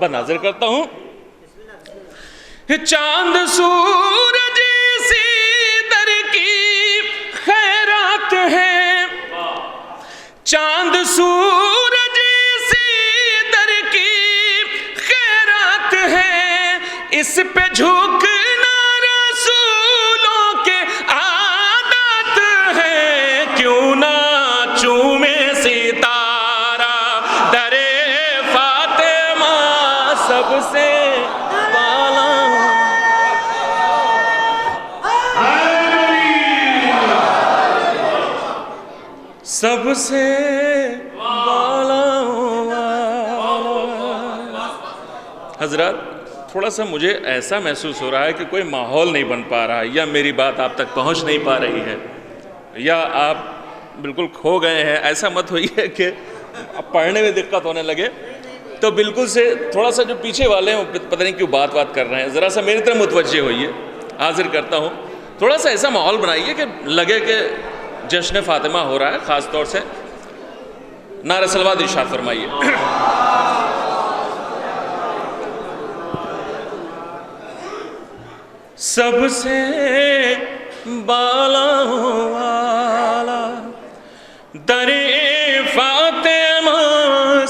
بناظر کرتا ہوں. چاند سورج سی در کی خیرات ہے، چاند سورج سی در کی خیرات ہے، اس پہ جھکنا رسولوں کے عادات ہے. کیوں نہ چومے ستارہ در فاطمہ سب سے سب سے بالا. حضرات تھوڑا سا مجھے ایسا محسوس ہو رہا ہے کہ کوئی ماحول نہیں بن پا رہا ہے، یا میری بات آپ تک پہنچ نہیں پا رہی ہے، یا آپ بالکل کھو گئے ہیں. ایسا مت ہوئی ہے کہ پڑھنے میں دقت ہونے لگے. تو بالکل سے تھوڑا سا جو پیچھے والے ہیں پتہ نہیں کیوں بات کر رہے ہیں، ذرا سا میری طرف متوجہ ہوئیے. حاضر کرتا ہوں تھوڑا سا ایسا ماحول بنائیے کہ لگے کہ جشن فاطمہ ہو رہا ہے. خاص طور سے نعرہ صلوات ارشاد فرمائیے. سب سے بالا والا در فاطمہ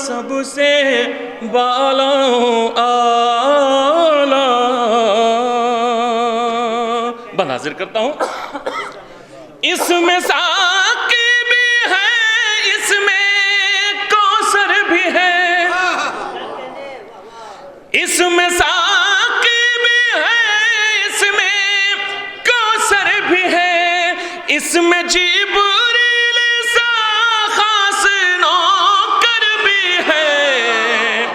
سب سے بالا آلہ. بناظر کرتا ہوں. اس میں ساقی بھی ہے، اس میں کوثر بھی ہے، اس میں ساقی بھی ہے، اس میں کوثر بھی ہے، اس میں جبریل سا خاص نوکر بھی ہے،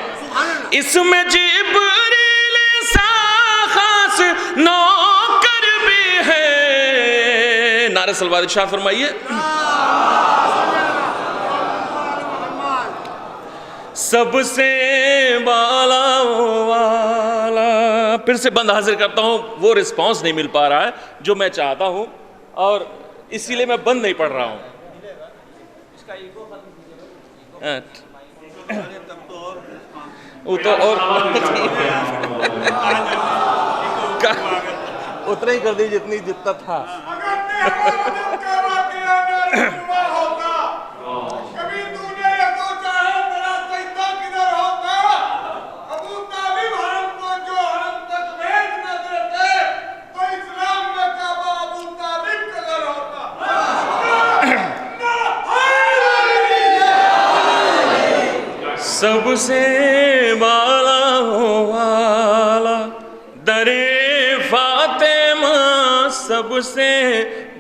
اس میں جبریل سا خاص نوکر بھی ہے. نعرہ صلوات ارشاد فرمائیے. سب سے بالا والا. پھر سے بند حاضر کرتا ہوں. وہ رسپانس نہیں مل پا رہا ہے جو میں چاہتا ہوں، اور اسی لیے میں بند نہیں پڑھ رہا ہوں. وہ تو اور اتنا ہی کر دیجیے جتنا تھا. سب سے بالا والا در فاطمہ سب سے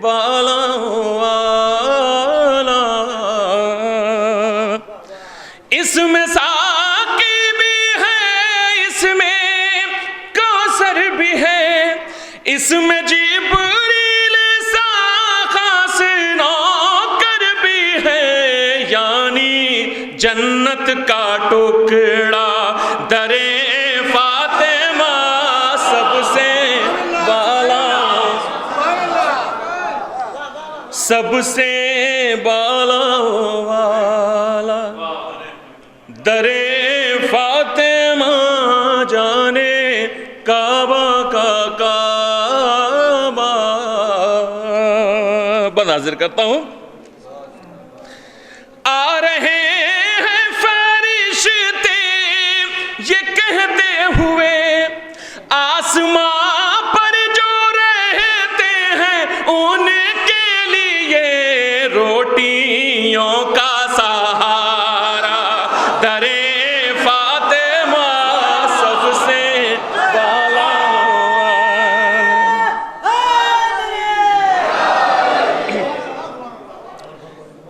بالا والا. اس میں ساقی بھی ہے، اس میں کوثر بھی ہے، اس میں جبریل سا خاص نوکر بھی ہے. یعنی جنت کا ٹکڑا در فاطمہ سب سے بالا، سب سے بالا والا در فاطمہ جانے کعبہ کا کعبہ. بناظر کرتا ہوں. آ رہے ہیں فرشتے یہ کہتے ہوئے، آسماں پر جو رہتے ہیں ان کے لیے روٹیوں کا سہارا در فاطمہ سب سے بالا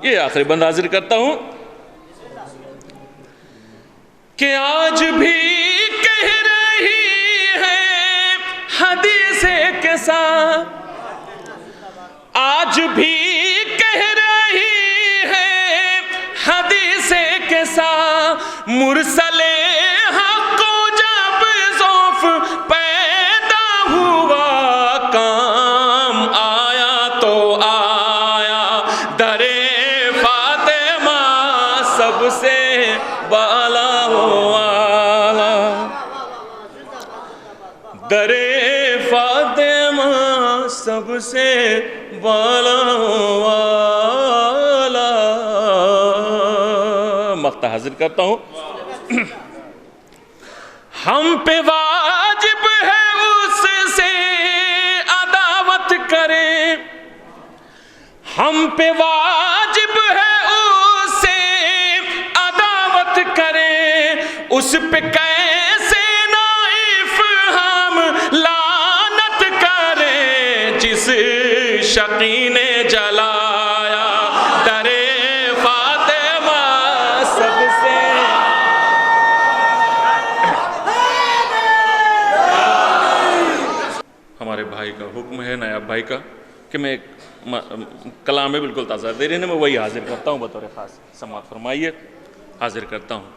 یہ آخری بند حاضر کرتا ہوں کہ آج بھی کہہ رہی ہے حدیث کے ساتھ، آج بھی کہہ رہی ہے حدیث کے ساتھ، مرسل حق کو جب ذوف پیدا ہوا کام آیا تو آیا در فاطمہ سب سے بالا والا. در فاطمہ سب سے والا والا. مقطع حاضر کرتا ہوں. ہم پہ واجب ہے اس سے عداوت کریں, ہم پہ واجب ہے اس سے عداوت کریں, اس پہ کیسے نائف ہم لعنت کریں, جس شقی نے جلایا در فاطمہ سب سے. ہمارے بھائی کا حکم ہے, نایاب بھائی کا, کہ میں ایک کلام ہے بالکل تازہ دے رہے ہیں, میں وہی حاضر کرتا ہوں بطور خاص. سماعت فرمائیے. حاضر کرتا ہوں.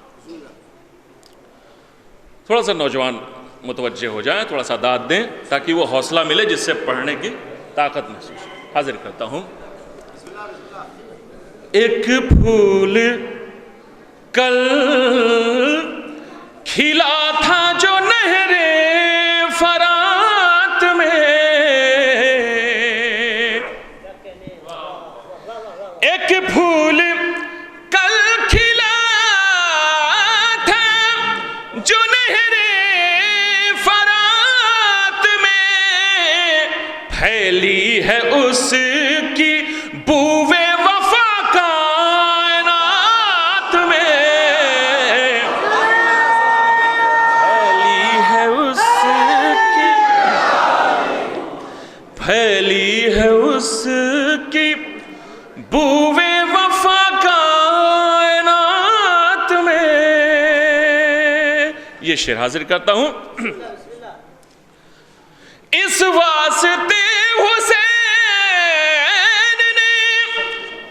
تھوڑا سا نوجوان متوجہ ہو جائیں, تھوڑا سا داد دیں تاکہ وہ حوصلہ ملے جس سے پڑھنے کی طاقت محسوس ہو. حاضر کرتا ہوں. ایک پھول کل کھلا تھا جو نہر فرات میں, ایک پھول کل کھلا تھا جو نہر فرات میں, پھیلی ہے اس کی بوئے وفا کائنات میں, پھیلی ہے اس کی بوئے وفا کائنات میں. یہ شعر حاضر کرتا ہوں. اس واسطے حسین نے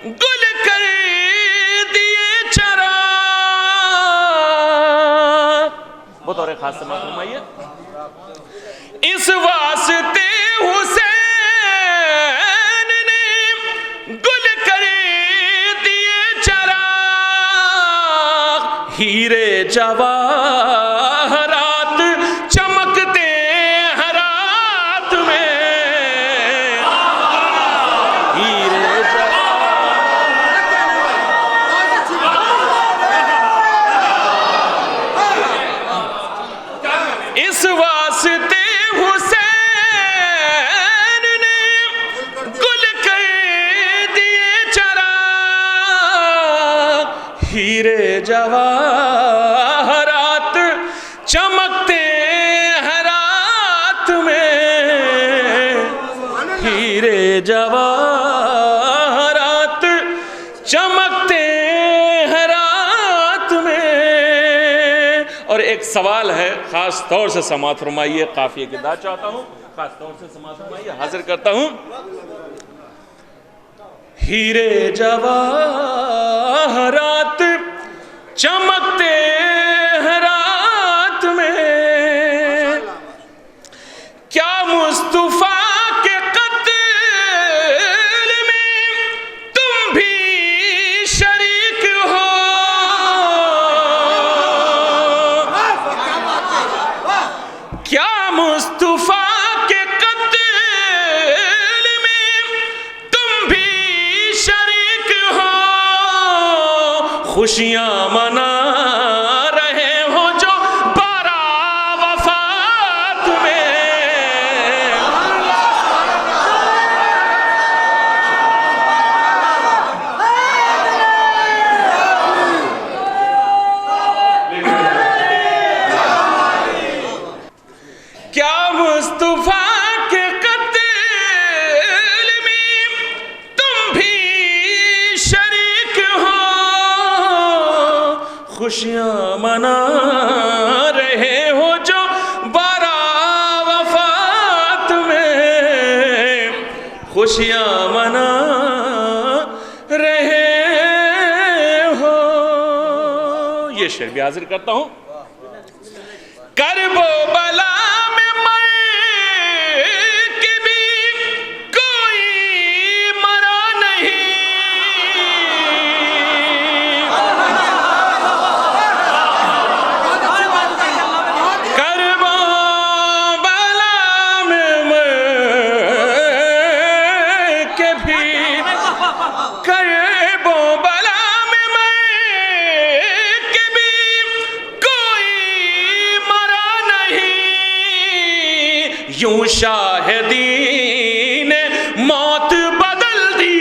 گل کر دیے چرا, بطور خاص سماعت فرمائیے. اس واسطے حسین نے گل کر دیے چراغ, ہیرے جواہرات چمکتے ہیں رات میں, ہیرے اس واسطے حسین نے گل کر دیے چراغ, ہیرے جواہرات چمکتے ہیں رات میں, ہیرے جواہرات چمکتے ہیں رات میں. اور ایک سوال ہے, خاص طور سے سماعت فرمائیے. قافیے کی داد چاہتا ہوں, خاص طور سے سماعت فرمائیے. حاضر کرتا ہوں. ہیرے جواہرات چمکتے ہیں رات میں, کیا مصطفیٰ کے قتل میں تم بھی شریک ہو, کیا مصطفیٰ کے قتل میں تم بھی شریک ہو, خوشیاں منا رہے ہو جو بارہ وفات میں, کیا مصطفیٰ کے قتل میں تم بھی شریک ہو, خوشیاں منا رہے ہو جو بارہ وفات میں, خوشیاں منا رہے ہو. یہ شعر بھی حاضر کرتا ہوں. کرب و بلا میں مر کے بھی کوئی مرا نہیں, کرب و بلا یوں شاہدی نے موت بدل دی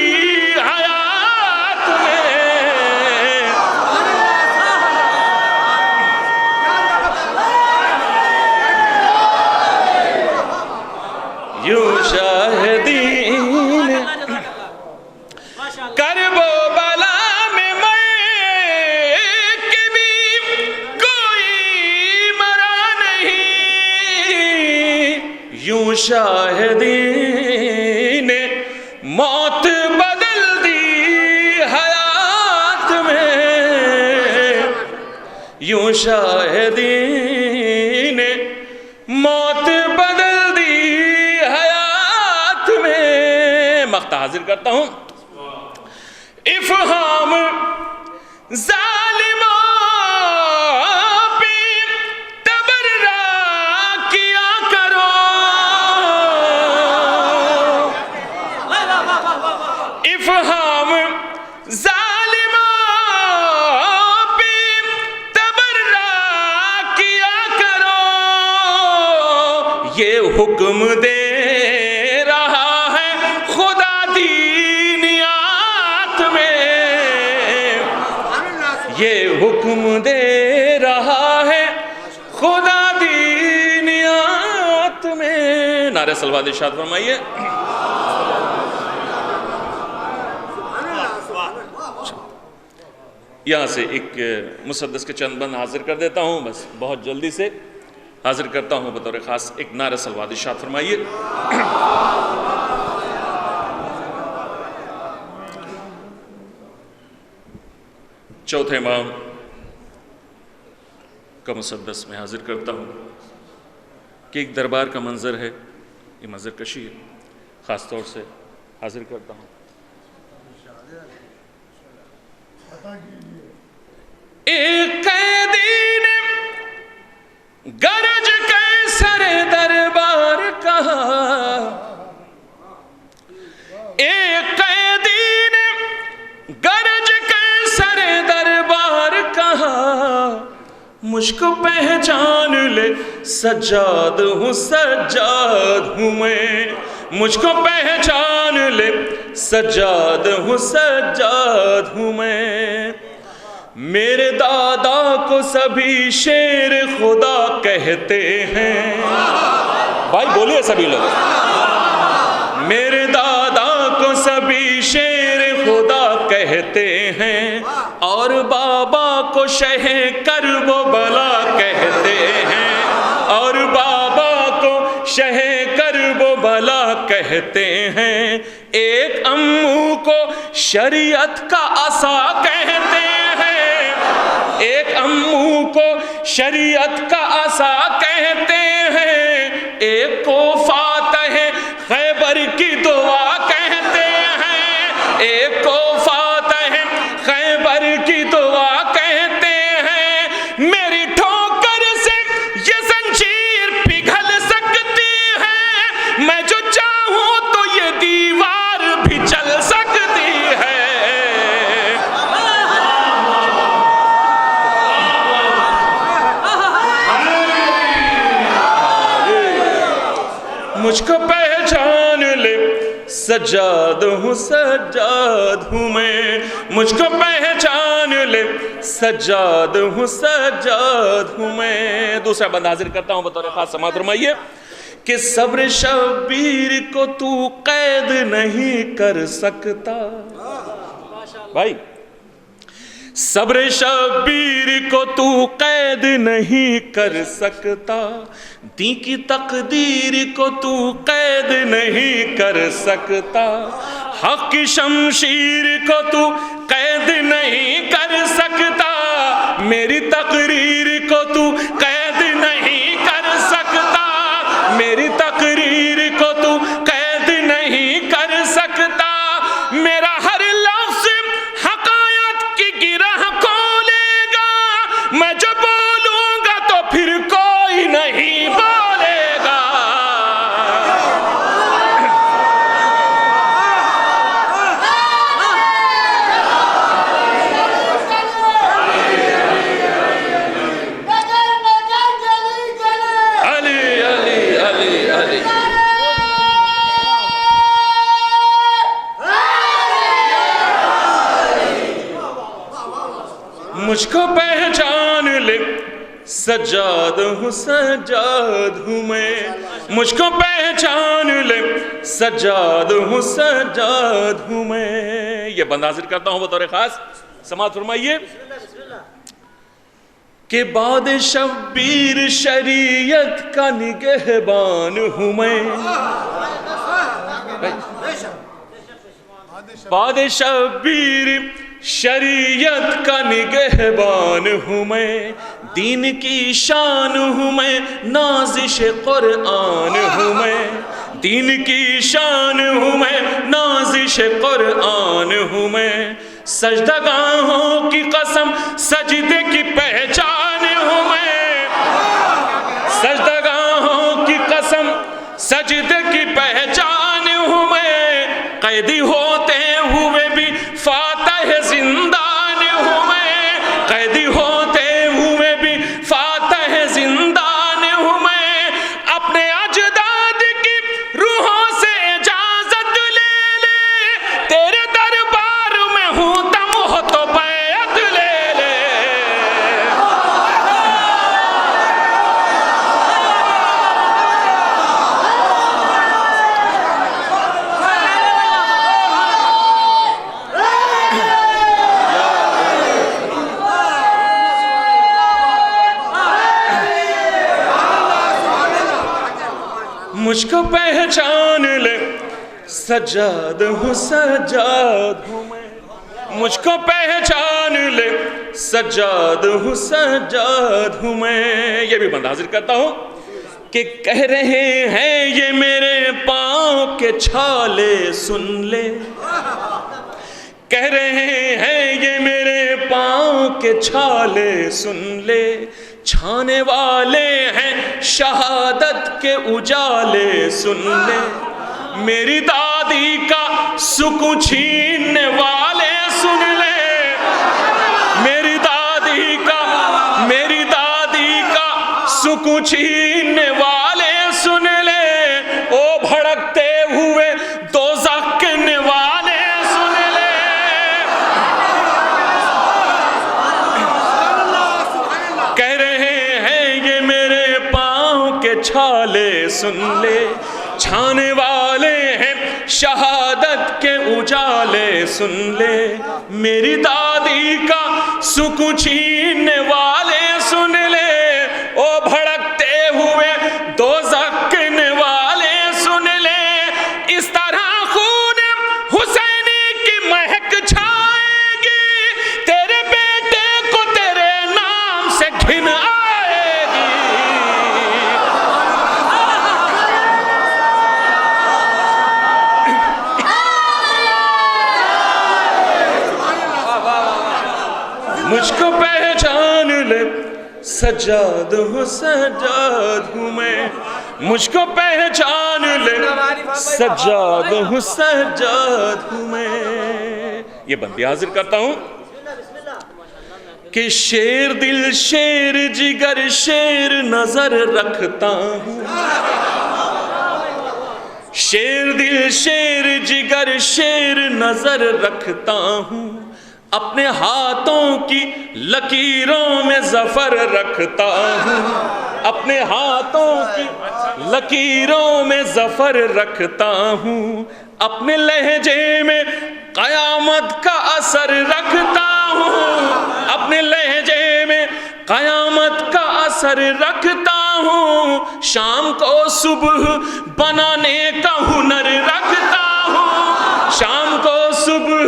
حیات میں، یوں شاہدی نے کرب و بلا میں کہ بھی کوئی مرا نہیں، یوں شاہدی نے موت بدل دی حیات میں، یوں شاہدی نے موت بدل دی حیات میں۔ مقطع حاضر کرتا ہوں۔ افہام ظالموں پہ تبرہ کیا کرو، افہام ظالموں پہ تبرہ کیا کرو، یہ حکم دے رہا ہے خدا دینیات میں، یہ حکم دے رہا ہے خدا دینیات میں۔ نعرہ صلوات ارشاد فرمائیے۔ یہاں سے ایک مسدس کے چند بند حاضر کر دیتا ہوں، بس بہت جلدی سے حاضر کرتا ہوں بطور خاص ایک نعرہ صلوات ارشاد فرمائیے۔ چوتھے امام کا مسدس میں حاضر کرتا ہوں کہ ایک دربار کا منظر ہے، یہ منظر کشی ہے، خاص طور سے حاضر کرتا ہوں۔ ایک قیدی نے گرج کے سر دربار کہا، ایک قیدی نے گرج کے سر دربار کہا، مجھ کو پہچان لے سجاد ہوں سجاد ہوں میں، مجھ کو پہچان لے سجاد ہوں سجاد ہوں میں، میرے دادا کو سبھی شیر خدا کہتے ہیں، بھائی بولیے سبھی لوگ، میرے دادا کو سبھی شیر خدا کہتے ہیں، اور بابا کو شہ کرب و بلا کہتے ہیں، اور بابا کو شہ کرب و بلا کہتے ہیں، ایک امو کو شریعت کا عصا کہتے ہیں، ایک امو کو شریعت کا عصا کہتے ہیں، ایک کو فاتح خیبر کی دعا کہتے ہیں، ایک کو فاتح خیبر کی دعا کہتے ہیں، میری ٹھوکر سے یہ زنجیر پگھل سکتی ہے، میں جو چاہوں تو یہ دیوار بھی چل سکتی ہے، مجھ کو پہچان لے سجاد ہوں سجاد ہوں میں، مجھ کو پہچان لے سجاد ہوں سجاد ہوں میں۔ دوسرا بند حاضر کرتا ہوں بطور خاص سماعت فرمائیے کہ صبر شبیر کو تو قید نہیں کر سکتا، بھائی صبر شبیر کو تو قید نہیں کر سکتا، دین کی تقدیر کو تو قید نہیں کر سکتا، حق کی شمشیر کو تو قید نہیں کر سکتا، میری تقریر کو تو قید نہیں کر سکتا، میری تقریر کو تو قید نہیں کر سکتا، میرا ہر لفظ حقائق کی گرہ کھولے گا، میں جو بولوں گا تو پھر کوئی نہیں بولے گا، علی علی علی علی پہچان لے سجاد ہوں سجاد ہوں میں، مجھ کو پہچان لے سجاد ہوں سجاد ہوں میں. یہ بند حاضر کرتا ہوں بطور خاص، سماعت فرمائیے. کہ باد شبیر شریعت کا نگہبان ہوں میں، باد شبیر شریعت کا نگہبان ہوں میں، دین کی شان ہوں میں، نازش قرآن ہوں میں، دین کی شان ہوں میں، نازش قرآن ہوں میں. سجدگاہوں کی قسم سجدے کی پہچان ہوں میں، سجدگاہوں کی قسم سجدے کی پہچان ہوں میں. قیدی ہوتے ہوئے بھی فاتح زندان ہوں میں، قیدی ہوتے ہوئے بھی فاتح زندان ہوں میں. اپنے اجداد کی روحوں سے اجازت لے لے، تیرے دربار میں ہوں تم ہو تو بیعت لے لے. مجھ کو پہچان لے سجاد ہوں سجاد ہوں میں، مجھ کو پہچان لے سجاد ہوں سجاد ہوں میں. یہ بھی بند حاضر کرتا ہوں کہ کہہ رہے ہیں یہ میرے پاؤں کے چھالے سن لے، کہہ رہے ہیں یہ میرے پاؤں کے چھالے سن لے. چھانے والے ہیں شہادت کے اجالے سن لے، میری دادی کا سکون چھیننے والے سن لے، میری دادی کا سکون چھیننے والے سن لے. او بھڑکتے ہوئے دوزخ کے نوالے سن لے. کہہ رہے ہیں یہ میرے پاؤں کے چھالے سن لے، چھانے والے ہیں شہادت کے اجالے سن لے، میری دادی کا سکون چھیننے والے سن لے. او بھڑکتے ہوئے دوزخ کے نوالے سن لے. اس طرح خون حسینی کی مہک چھائے گی، تیرے بیٹے کو تیرے نام سے گھن آئے گی. مجھ کو پہچان لے سجاد ہوں سجاد ہوں میں، مجھ کو پہچان لے سجاد ہوں سجاد ہوں میں. یہ بندی حاضر کرتا ہوں کہ شیر دل شیر جگر شیر نظر رکھتا ہوں، شیر دل شیر جگر شیر نظر رکھتا ہوں. اپنے ہاتھوں کی لکیروں میں ظفر رکھتا ہوں، اپنے ہاتھوں کی لکیروں میں ظفر رکھتا ہوں. اپنے لہجے میں قیامت کا اثر رکھتا ہوں، اپنے لہجے میں قیامت کا اثر رکھتا ہوں. شام کو صبح بنانے کا ہنر رکھتا ہوں، شام کو صبح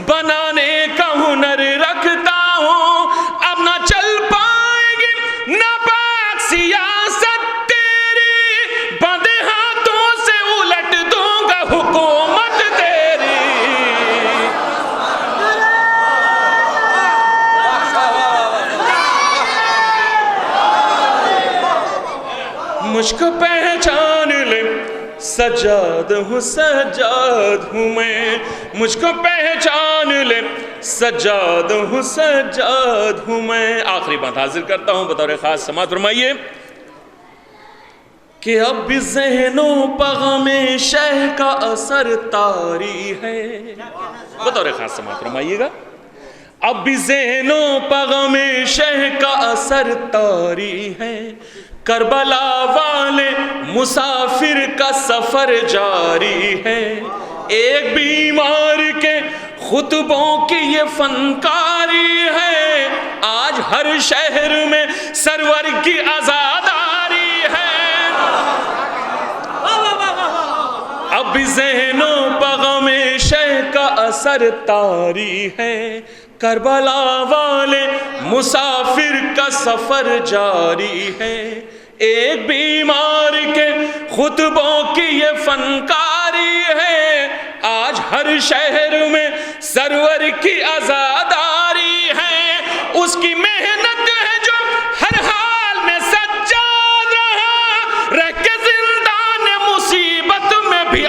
بنانے کا ہنر رکھتا ہوں. اب نہ چل پائے گی نہ پاک سیاست تیری، بندے ہاتھوں سے الٹ دوں گا حکومت تیری. مجھ کو پہچان لے سجاد ہوں سجاد ہوں میں، مجھ کو پہچان لے سجاد ہوں سجاد ہوں میں. آخری بات حاضر کرتا ہوں بطور خاص، سماعت فرمائیے کہ اب بھی ذہن و پغم شہ کا اثر طاری ہے. بطور خاص سماعت فرمائیے گا. اب بھی ذہنوں پغم شہ کا اثر طاری ہے، کربلا والے مسافر کا سفر جاری ہے، ایک بیمار کے خطبوں کی یہ فنکاری ہے، آج ہر شہر میں سرور کی عزاداری ہے۔ اب ذہنوں پغم شہ کا اثر طاری ہے، کربلا والے مسافر کا سفر جاری ہے، ایک بیمار کے خطبوں کی یہ فنکاری ہے، آج ہر شہر میں سرور کی عزاداری ہے، اس کی محنت ہے جو ہر حال میں سجاد رہا، رہ کے زندان مصیبت میں بھی